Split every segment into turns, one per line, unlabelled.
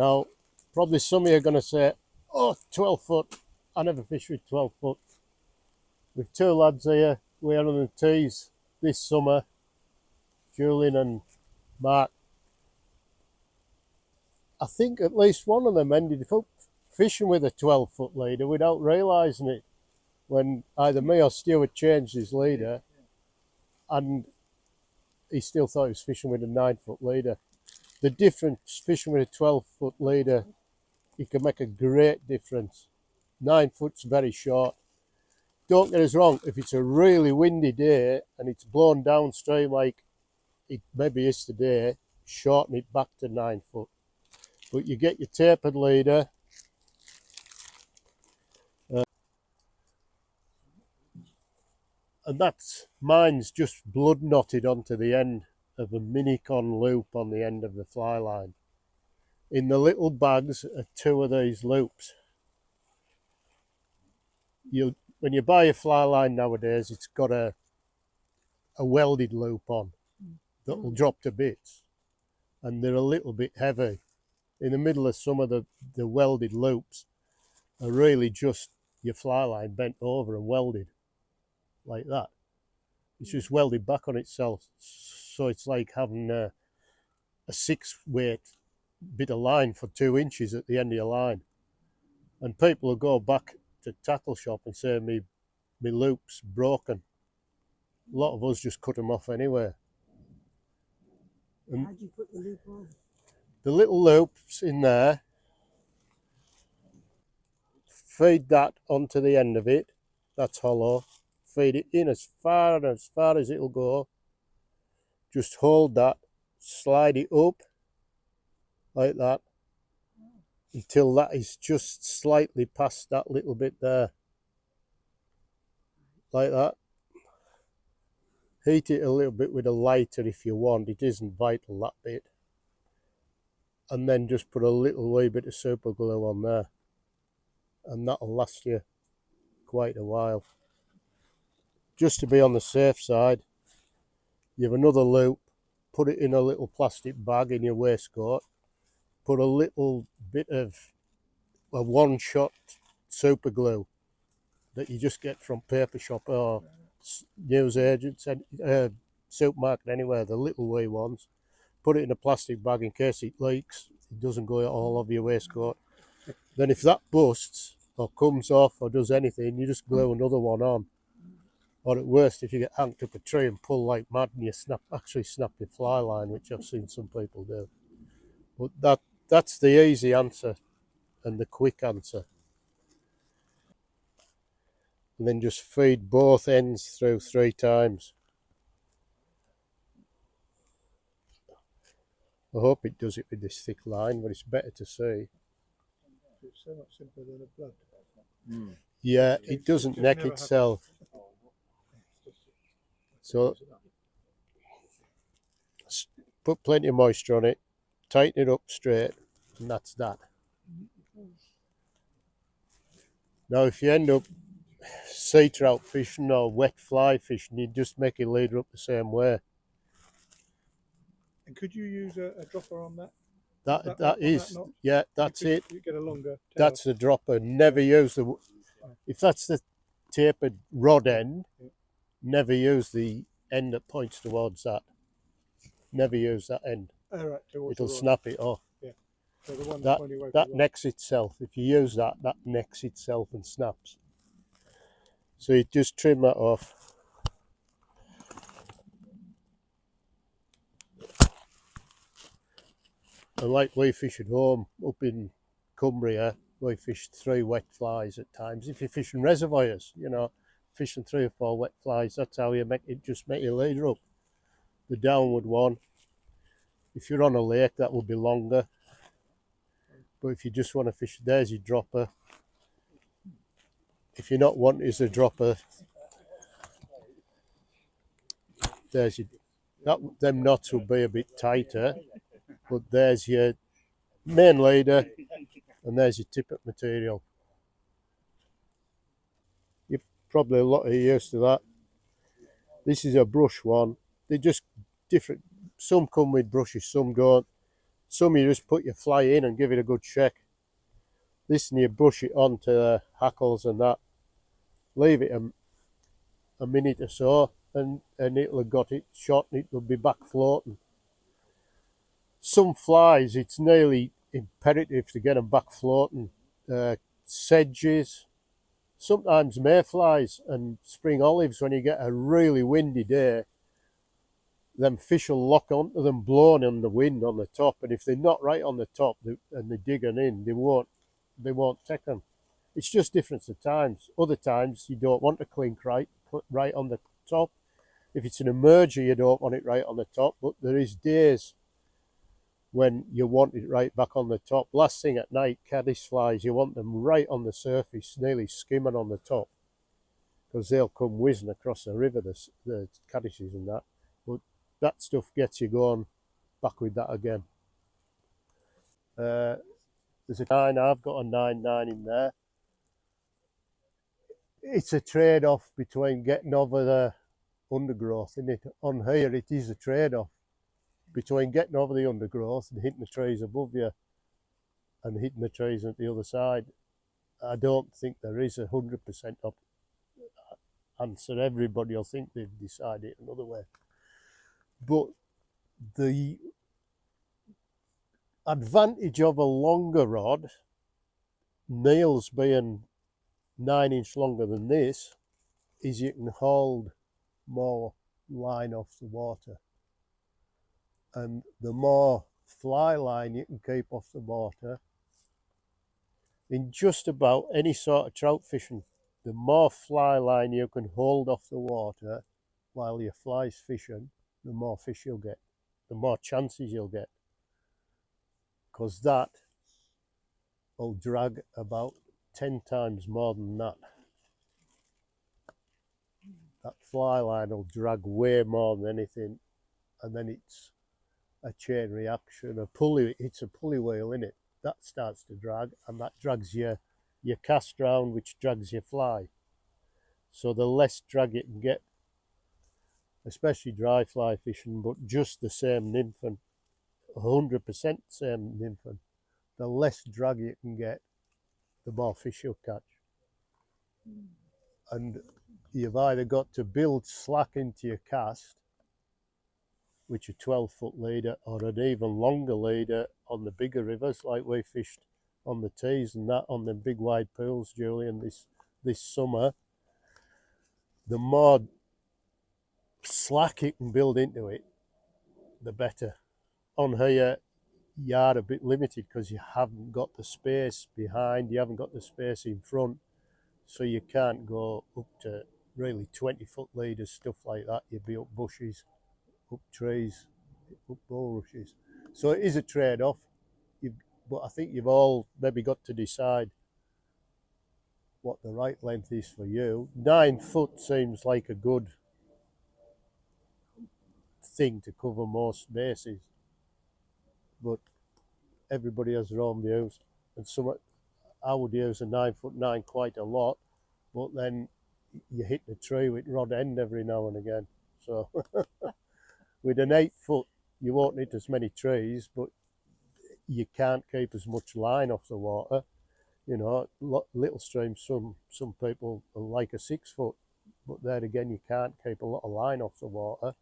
Now, probably some of you are going to say, oh, 12 foot. I never fish with 12 foot. With two lads here, we're on the tees this summer, Julian and Mark. I think at least one of them ended up fishing with a 12 foot leader without realising it, when either me or Stuart changed his leader and he still thought he was fishing with a 9 foot leader. The difference fishing with a 12 foot leader, it can make a great difference. 9 foot's very short. Don't get us wrong, if it's a really windy day and it's blown downstream like it maybe is today, shorten it back to 9 foot. But you get your tapered leader, and mine's just blood knotted onto the end of a minicon loop on the end of the fly line. In the little bags are two of these loops. When you buy a fly line nowadays, it's got a welded loop on that will drop to bits, and they're a little bit heavy. In the middle of some of the welded loops are really just your fly line bent over and welded like that. It's just welded back on itself, so it's like having a 6-weight bit of line for 2 inches at the end of your line. And people will go back to tackle shop and say me loop's broken. A lot of us just cut them off anyway.
How do you put the loop on?
The little loops in there, feed that onto the end of it, that's hollow, feed it in as far as it'll go, just hold that, slide it up like that until that is just slightly past that little bit there, like that. Heat it a little bit with a lighter if you want, it isn't vital, that bit. And then just put a little wee bit of super glue on there, and that'll last you quite a while. Just to be on the safe side, you have another loop, put it in a little plastic bag in your waistcoat, put a little bit of a one-shot super glue that you just get from paper shop or news agents, supermarket, anywhere, the little wee ones. Put it in a plastic bag in case it leaks, it doesn't go all over your waistcoat. Then if that busts or comes off or does anything, you just glue another one on. Or at worst, if you get hanked up a tree and pull like mad and you actually snap your fly line, which I've seen some people do. But that's the easy answer and the quick answer. And then just feed both ends through 3 times. I hope it does it with this thick line, but it's better to see.
It's so much simpler than a blood.
Yeah, it doesn't neck itself. So put plenty of moisture on it, tighten it up straight, and that's that. Now if you end up sea trout fishing or wet fly fishing, you just make your leader up the same way.
And could you use a dropper on that?
Yeah, that's it.
You get a longer tail.
That's the dropper. Never use if that's the tapered rod end, never use the end that points towards that. Never use that end.
Right,
it'll snap it off.
Yeah. So the one
that necks itself. If you use that necks itself and snaps. So you just trim that off. And like we fish at home up in Cumbria, we fish 3 wet flies at times. If you're fishing reservoirs, fishing 3 or 4 wet flies, that's how you make your leader up. The downward one, if you're on a lake, that will be longer. But if you just want to fish, there's your dropper. If you're not wanting as a dropper, there's them knots will be a bit tighter, but there's your main leader and there's your tippet material. You're probably a lot of you used to that. This is a brush one. They're just different. Some come with brushes, some don't. Some you just put your fly in and give it a good shake. This, and you brush it onto the hackles and that. Leave it a minute or so, and it'll have got it shot and it'll be back floating. Some flies, it's nearly imperative to get them back floating. Sedges, sometimes mayflies and spring olives, when you get a really windy day, them fish will lock onto them, blowing on the wind on the top, and if they're not right on the top and they're digging in, they won't take them. It's just difference of times. Other times you don't want to clink right on the top. If it's an emerger, you don't want it right on the top, but there is days when you want it right back on the top. Last thing at night, caddis flies, you want them right on the surface, nearly skimming on the top, because they'll come whizzing across the river, the caddises and that. But that stuff gets you going back with that again. There's a 9, I've got a 9.9 in there. It's a trade-off between getting over the undergrowth, isn't it? On here, it is a trade-off between getting over the undergrowth and hitting the trees above you and hitting the trees at the other side. I don't think there is 100% answer. Everybody will think they've decided another way. But the advantage of a longer rod, nails being 9-inch longer than this, is you can hold more line off the water. And the more fly line you can keep off the water, in just about any sort of trout fishing, the more fly line you can hold off the water while your fly's fishing, the more fish you'll get, the more chances you'll get. Because that will drag about 10 times more than that. That fly line will drag way more than anything, and then it's a chain reaction, a pulley. It's a pulley wheel in it that starts to drag, and that drags your cast round, which drags your fly. So the less drag you can get, especially dry fly fishing, but just the same nymphing, 100% same nymphing, the less drag you can get, the more fish you'll catch. And you've either got to build slack into your cast, which are 12-foot leader, or an even longer leader on the bigger rivers, like we fished on the Tees and that, on the big wide pools, Julian, this summer. The more slack you can build into it, the better. On here, you are a bit limited because you haven't got the space behind, you haven't got the space in front, so you can't go up to really 20-foot leaders, stuff like that. You'd be up bushes, up trees, up bulrushes. So it is a trade-off, but I think you've all maybe got to decide what the right length is for you. 9 foot seems like a good thing to cover most bases, but everybody has their own views, and some, I would use a 9'9" quite a lot, but then you hit the tree with rod end every now and again. So with an 8 foot, you won't hit as many trees, but you can't keep as much line off the water. You know, little streams, some people like a 6 foot, but there again, you can't keep a lot of line off the water,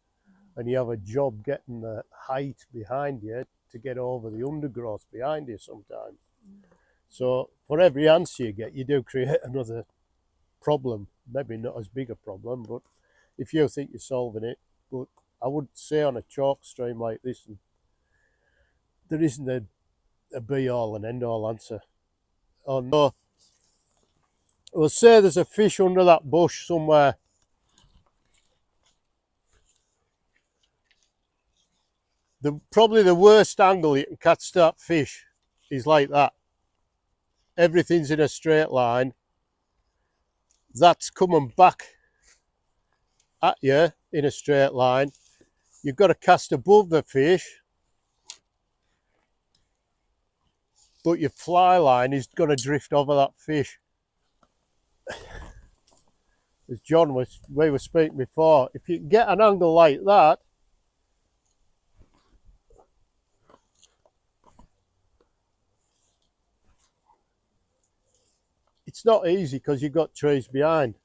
and you have a job getting the height behind you to get over the undergrowth behind you sometimes. So for every answer you get, you do create another problem. Maybe not as big a problem, but if you think you're solving it. But I would say on a chalk stream like this, there isn't a be-all and end-all answer. Oh no, we'll say there's a fish under that bush somewhere. Probably the worst angle you can catch that fish is like that. Everything's in a straight line. That's coming back at you in a straight line. You've got to cast above the fish, but your fly line is going to drift over that fish. As we were speaking before, if you get an angle like that, it's not easy because you've got trees behind.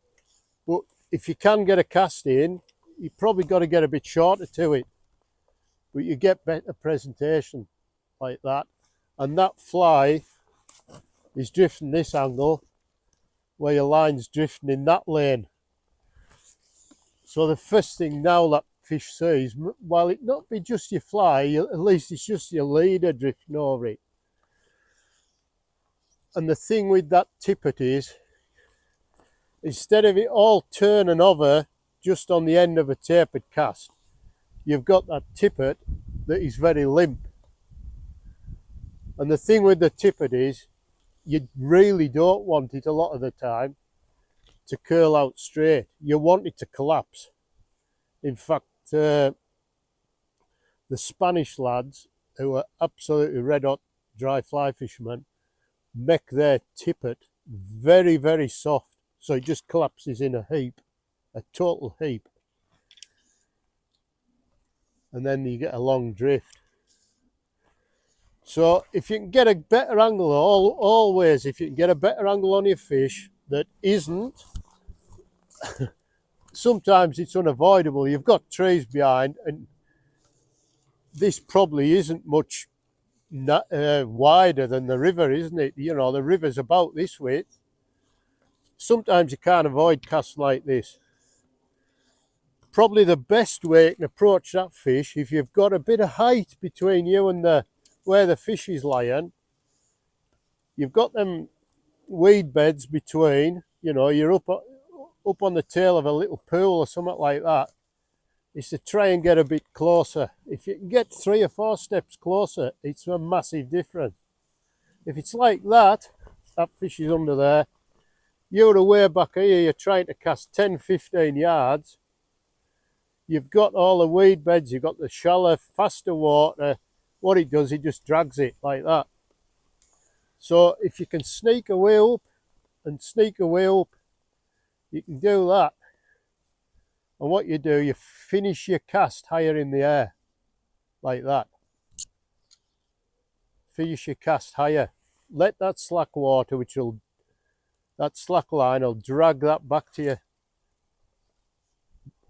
But if you can get a cast in, you've probably got to get a bit shorter to it. But you get better presentation like that. And that fly is drifting this angle where your line's drifting in that lane. So the first thing now that fish sees, while it not be just your fly, at least it's just your leader drifting over it. And the thing with that tippet is, instead of it all turning over just on the end of a tapered cast, you've got that tippet that is very limp. And the thing with the tippet is, you really don't want it a lot of the time to curl out straight. You want it to collapse. In fact, the Spanish lads, who are absolutely red hot dry fly fishermen, make their tippet very, very soft. So it just collapses in a heap, a total heap. And then you get a long drift. So if you can get a better angle, always, if you can get a better angle on your fish that isn't, sometimes it's unavoidable. You've got trees behind, and this probably isn't much wider than the river, isn't it? You know, the river's about this width. Sometimes you can't avoid casts like this. Probably the best way you can approach that fish, if you've got a bit of height between you and where the fish is lying, you've got them weed beds between, you know, you're up on the tail of a little pool or something like that, is to try and get a bit closer. If you can get 3 or 4 steps closer, it's a massive difference. If it's like that, that fish is under there, you're away back here, you're trying to cast 10, 15 yards, you've got all the weed beds, you've got the shallow, faster water. What it does, it just drags it like that. So if you can sneak away up and sneak away up, you can do that. And what you do, you finish your cast higher in the air, like that. Finish your cast higher. Let that slack water, that slack line will drag that back to you.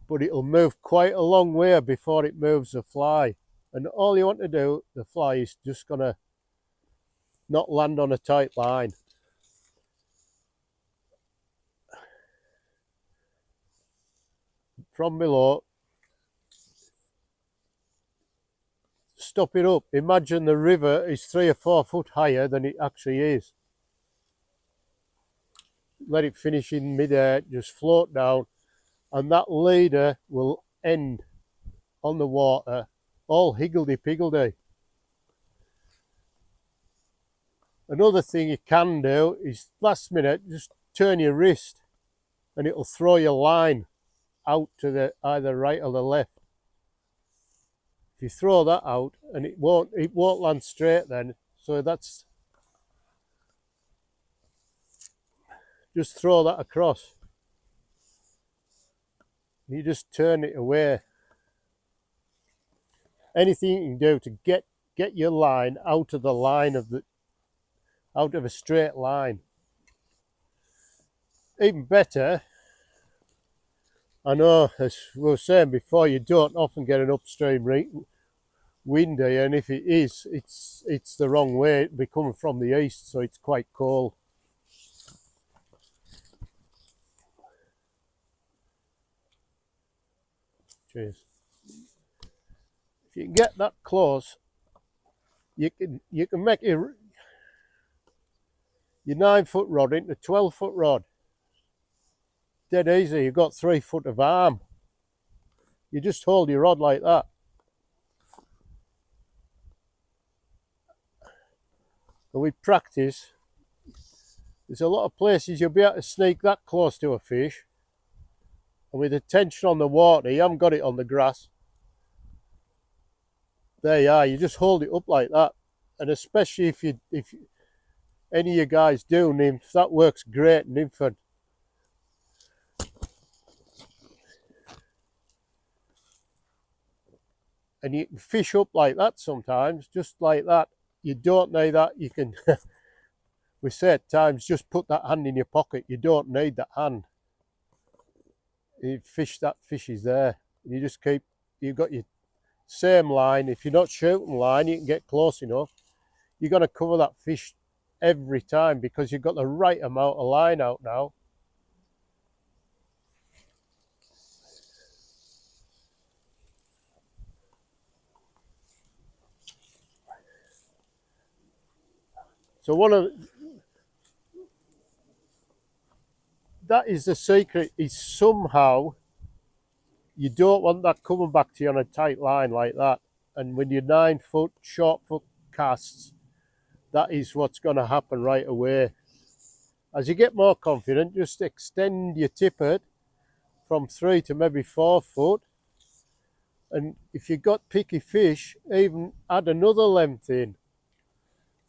But it'll move quite a long way before it moves the fly. And all you want to do, the fly is just gonna not land on a tight line. From below, stop it up. Imagine the river is 3 or 4 foot higher than it actually is. Let it finish in midair, just float down, and that leader will end on the water, all higgledy-piggledy. Another thing you can do is, last minute, just turn your wrist and it'll throw your line out to the either right or the left. If you throw that out, and it won't land straight then, so that's, just throw that across. You just turn it away. Anything you can do to get your line out of the line of out of a straight line. Even better, I know, as we were saying before, you don't often get an upstream wind here, and if it is, it's the wrong way. It'll be coming from the east, so it's quite cold. Cheers. If you can get that close, you can make your 9-foot rod into a 12-foot rod. Dead easy. You've got 3 foot of arm. You just hold your rod like that. And with practice, there's a lot of places you'll be able to sneak that close to a fish. And with the tension on the water, you haven't got it on the grass. There you are. You just hold it up like that. And especially if any of you guys do nymph, that works great nymphing. And you can fish up like that sometimes, just like that. You don't know that. You can, we say at times, just put that hand in your pocket. You don't need that hand. You fish, that fish is there. You just keep, you've got your same line. If you're not shooting line, you can get close enough. You're going to cover that fish every time because you've got the right amount of line out now. So that is the secret, is somehow you don't want that coming back to you on a tight line like that. And when you're 9 foot, short foot casts, that is what's going to happen right away. As you get more confident, just extend your tippet from 3 to maybe 4 foot. And if you've got picky fish, even add another length in.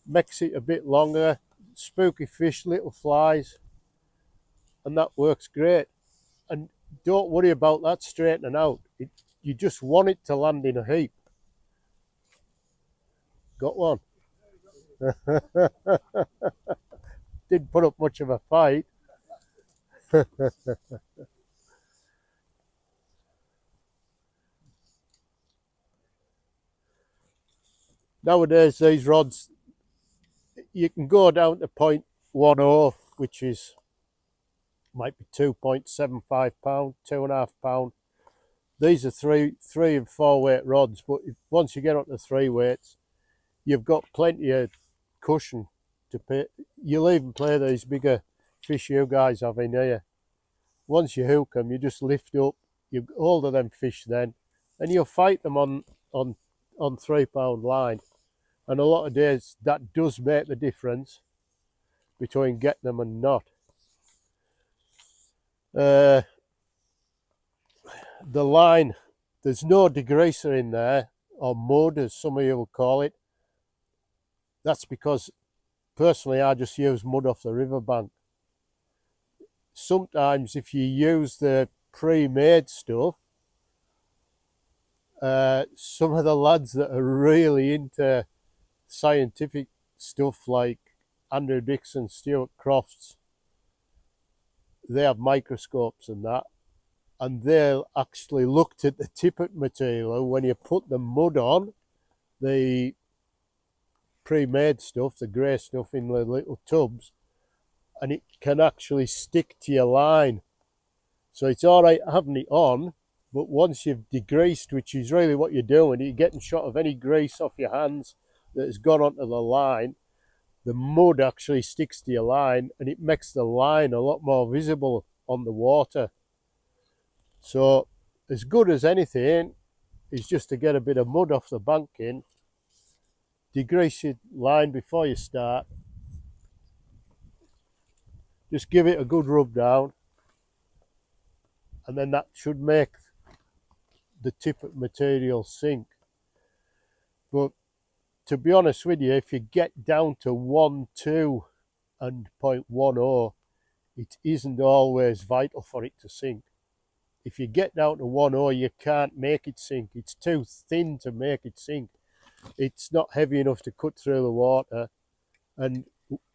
Makes it a bit longer, spooky fish, little flies, and that works great. And don't worry about that straightening out. You just want it to land in a heap. Got one. Didn't put up much of a fight. Nowadays, these rods, you can go down to 0.10, which is might be 2.75 pound, 2.5 pound. These are three and 4 weight rods, but once you get up to 3 weights, you've got plenty of cushion to pay. You'll even play these bigger fish you guys have in here. Once you hook them, you just lift up, you hold of them fish then, and you'll fight them on 3 pound line. And a lot of days that does make the difference between getting them and not. The line, there's no degreaser in there, or mud as some of you will call it. That's because personally I just use mud off the riverbank. Sometimes if you use the pre-made stuff, some of the lads that are really into scientific stuff like Andrew Dixon, Stuart Crofts, they have microscopes and that, and they'll actually looked at the tippet material when you put the mud on, the pre-made stuff, the grey stuff in the little tubs, and it can actually stick to your line. So it's all right having it on, but once you've degreased, which is really what you're doing, you're getting shot of any grease off your hands that has gone onto the line, the mud actually sticks to your line and it makes the line a lot more visible on the water. So as good as anything is just to get a bit of mud off the banking, degrease your line before you start, just give it a good rub down, and then that should make the tippet material sink. But to be honest with you, if you get down to 1.2 and 0.10, it isn't always vital for it to sink. If you get down to 1.0, you can't make it sink. It's too thin to make it sink. It's not heavy enough to cut through the water. And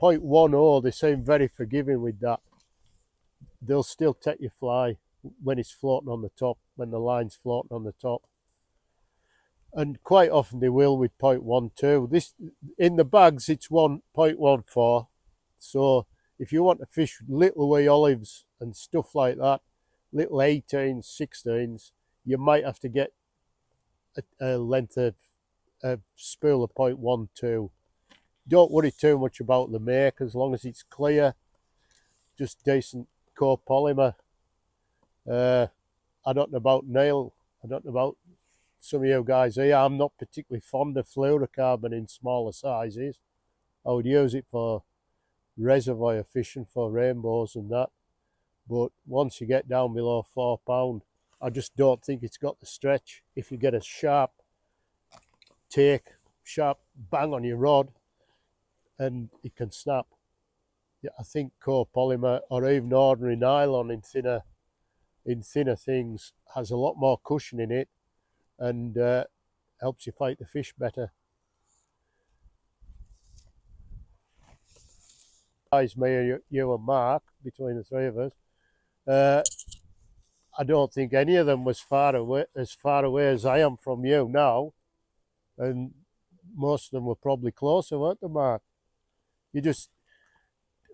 0.10, they seem very forgiving with that. They'll still take your fly when it's floating on the top, when the line's floating on the top. And quite often they will with 0.12. This, in the bags, it's 1.14. So if you want to fish little wee olives and stuff like that, little 18s, 16s, you might have to get a length of a spool of 0.12. Don't worry too much about the make, as long as it's clear, just decent copolymer. I don't know about Neil, I don't know about some of you guys here. I'm not particularly fond of fluorocarbon in smaller sizes. I would use it for reservoir fishing for rainbows and that. But once you get down below 4 pound, I just don't think it's got the stretch. If you get a sharp take, sharp bang on your rod, and it can snap. Yeah, I think copolymer or even ordinary nylon in thinner things has a lot more cushion in it and helps you fight the fish better. me, you and Mark, between the three of us, I don't think any of them was as far away as I am from you now, and most of them were probably closer, weren't they, Mark? You just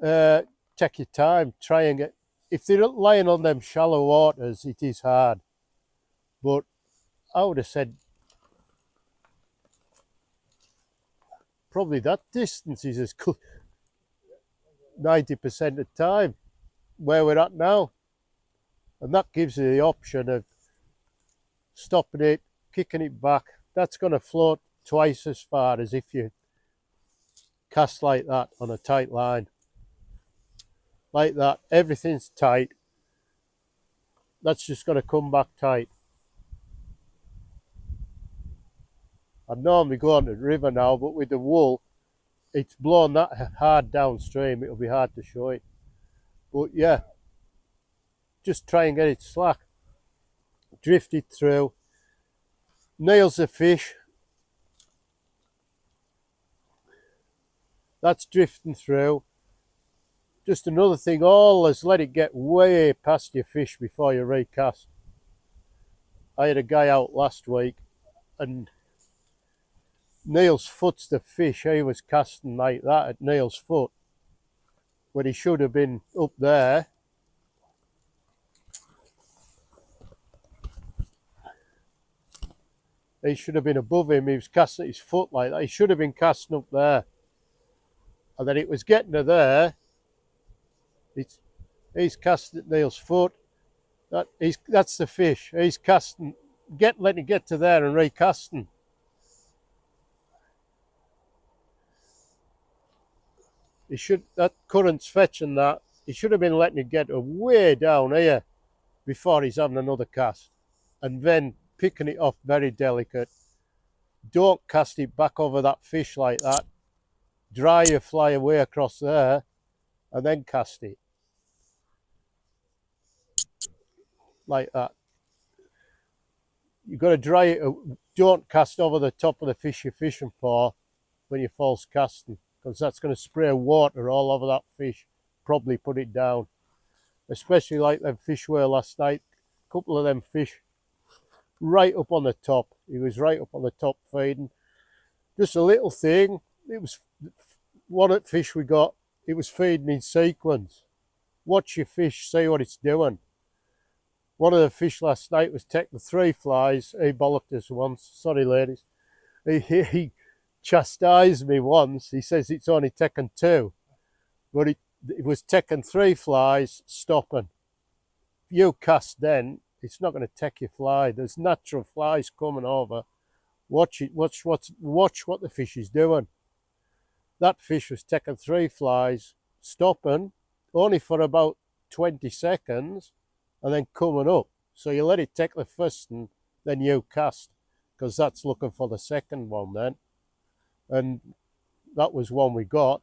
take your time, try and get. If they're lying on them shallow waters, it is hard. But I would have said probably that distance is as 90% of the time where we're at now. And that gives you the option of stopping it, kicking it back. That's going to float twice as far as if you cast like that on a tight line. Like that, everything's tight. That's just going to come back tight. I'd normally go on the river now, but with the wool, it's blown that hard downstream, it'll be hard to show it. But yeah, just try and get it slack. Drift it through. Nails the fish. That's drifting through. Just another thing, always let it get way past your fish before you recast. I had a guy out last week and Neil's foot's the fish. He was casting like that at Neil's foot when he should have been up there. He should have been above him. He was casting his foot like that. He should have been casting up there. And then it was getting to there. He's casting at Neil's foot. That's the fish. He's casting, letting it get to there and recasting. That current's fetching that. He should have been letting it get way down here before he's having another cast. And then picking it off very delicate. Don't cast it back over that fish like that. Dry your fly away across there and then cast it. Like that. You've got to dry it. Don't cast over the top of the fish you're fishing for when you're false casting, because that's going to spray water all over that fish, probably put it down. Especially like them fish were last night. A couple of them fish right up on the top. He was right up on the top feeding. Just a little thing. It was one fish we got. It was feeding in sequence. Watch your fish, see what it's doing. One of the fish last night was taking 3 flies. He bollocked us once. Sorry, ladies. He chastised me once. He says it's only taken 2. But it was taking 3 flies, stopping. If you cast then, it's not going to take your fly. There's natural flies coming over. Watch it. Watch what the fish is doing. That fish was taking 3 flies, stopping, only for about 20 seconds, and then coming up. So you let it take the first and then you cast, because that's looking for the second one then. And that was one we got.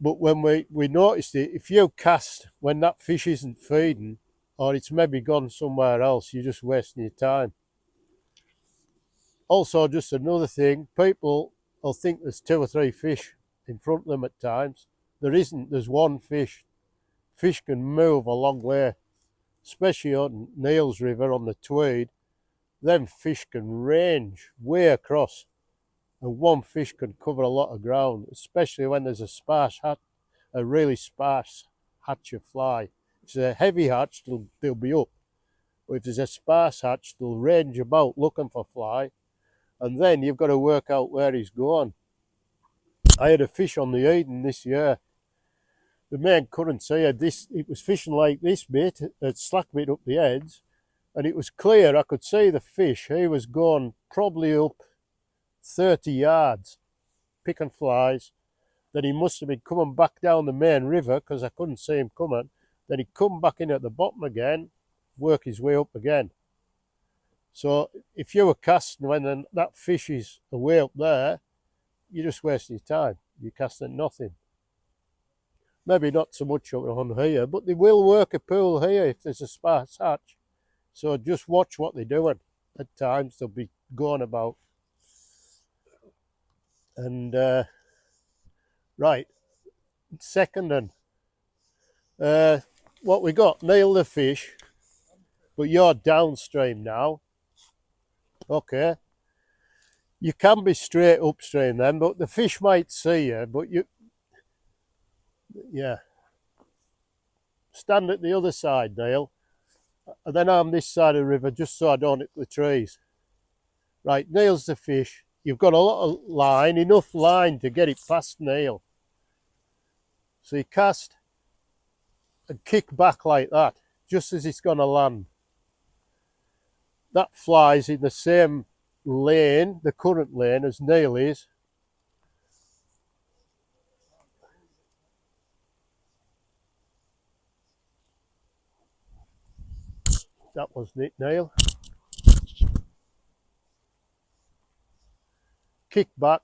But when we noticed it, if you cast when that fish isn't feeding, or it's maybe gone somewhere else, you're just wasting your time. Also, just another thing, people will think there's 2 or 3 fish in front of them at times. There isn't, there's one fish. Fish can move a long way, especially on Neil's River on the Tweed. Them fish can range way across, and one fish can cover a lot of ground, especially when there's a really sparse hatch of fly. If it's a heavy hatch, they'll be up. But if there's a sparse hatch, they'll range about looking for fly, and then you've got to work out where he's going. I had a fish on the Eden this year. The main current here, it was fishing like this bit, a slack bit up the edge, and it was clear. I could see the fish. He was going probably up 30 yards, picking flies. Then he must have been coming back down the main river because I couldn't see him coming. Then he'd come back in at the bottom again, work his way up again. So if you were casting when that fish is away up there, you're just wasting your time. You're casting nothing. Maybe not so much on here, but they will work a pool here if there's a sparse hatch. So just watch what they're doing. At times they'll be going about. And right, seconding. What we got? Nail the fish, but you're downstream now. Okay. You can be straight upstream then, but the fish might see you, but yeah. Stand at the other side, Neil. And then I'm this side of the river just so I don't hit the trees. Right, Neil's the fish. You've got a lot of line, enough line to get it past Neil. So you cast and kick back like that, just as it's going to land. That flies in the same lane, the current lane, as Neil is. That wasn't it, Neil. Kick back.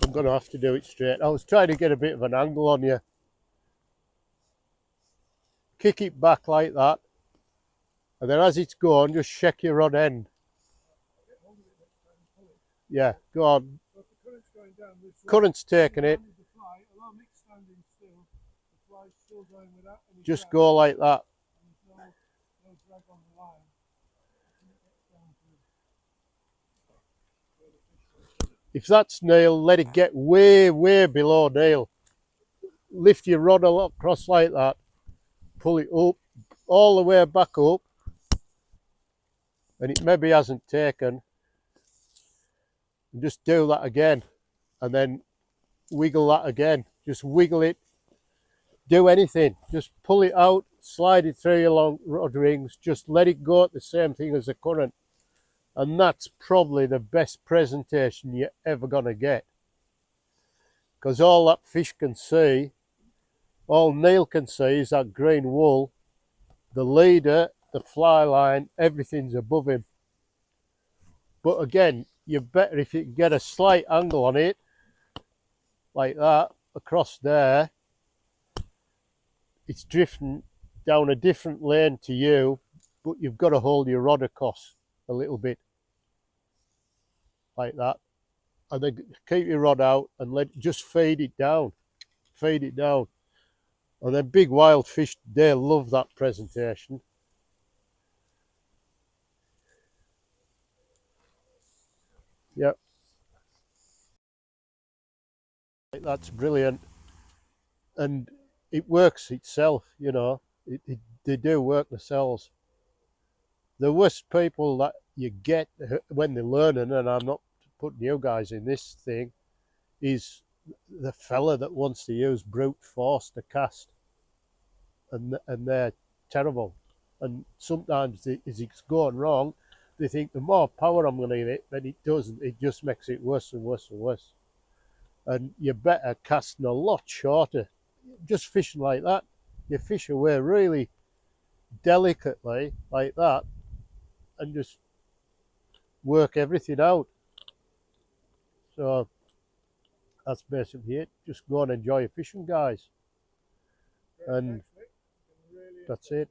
I'm going to have to do it straight. I was trying to get a bit of an angle on you. Kick it back like that. And then as it's going, just shake your rod end. Yeah, go on. Current's taking it. Just go like that. If that's Neil, let it get way, way below Neil. Lift your rod a lot across like that. Pull it up, all the way back up. And it maybe hasn't taken. And just do that again. And then wiggle that again. Just wiggle it. Do anything. Just pull it out, slide it through your long rod rings. Just let it go at the same thing as the current. And that's probably the best presentation you're ever going to get. Because all that fish can see, all Neil can see is that green wool. The leader, the fly line, everything's above him. But again, you're better if you can get a slight angle on it, like that, across there. It's drifting down a different lane to you, but you've got to hold your rod across a little bit, like that. And then keep your rod out and just feed it down. Feed it down. And then big wild fish, they love that presentation. Yep. That's brilliant. And it works itself, you know. They do work themselves. The worst people that you get when they're learning, and I'm not putting you guys in this thing, is the fella that wants to use brute force to cast. And they're terrible. And sometimes as it's going wrong, they think the more power I'm going to give it, but it doesn't. It just makes it worse and worse and worse. And you're better casting a lot shorter. Just fishing like that. You fish away really delicately like that and just work everything out. So that's basically it. Just go and enjoy your fishing, guys. And that's it.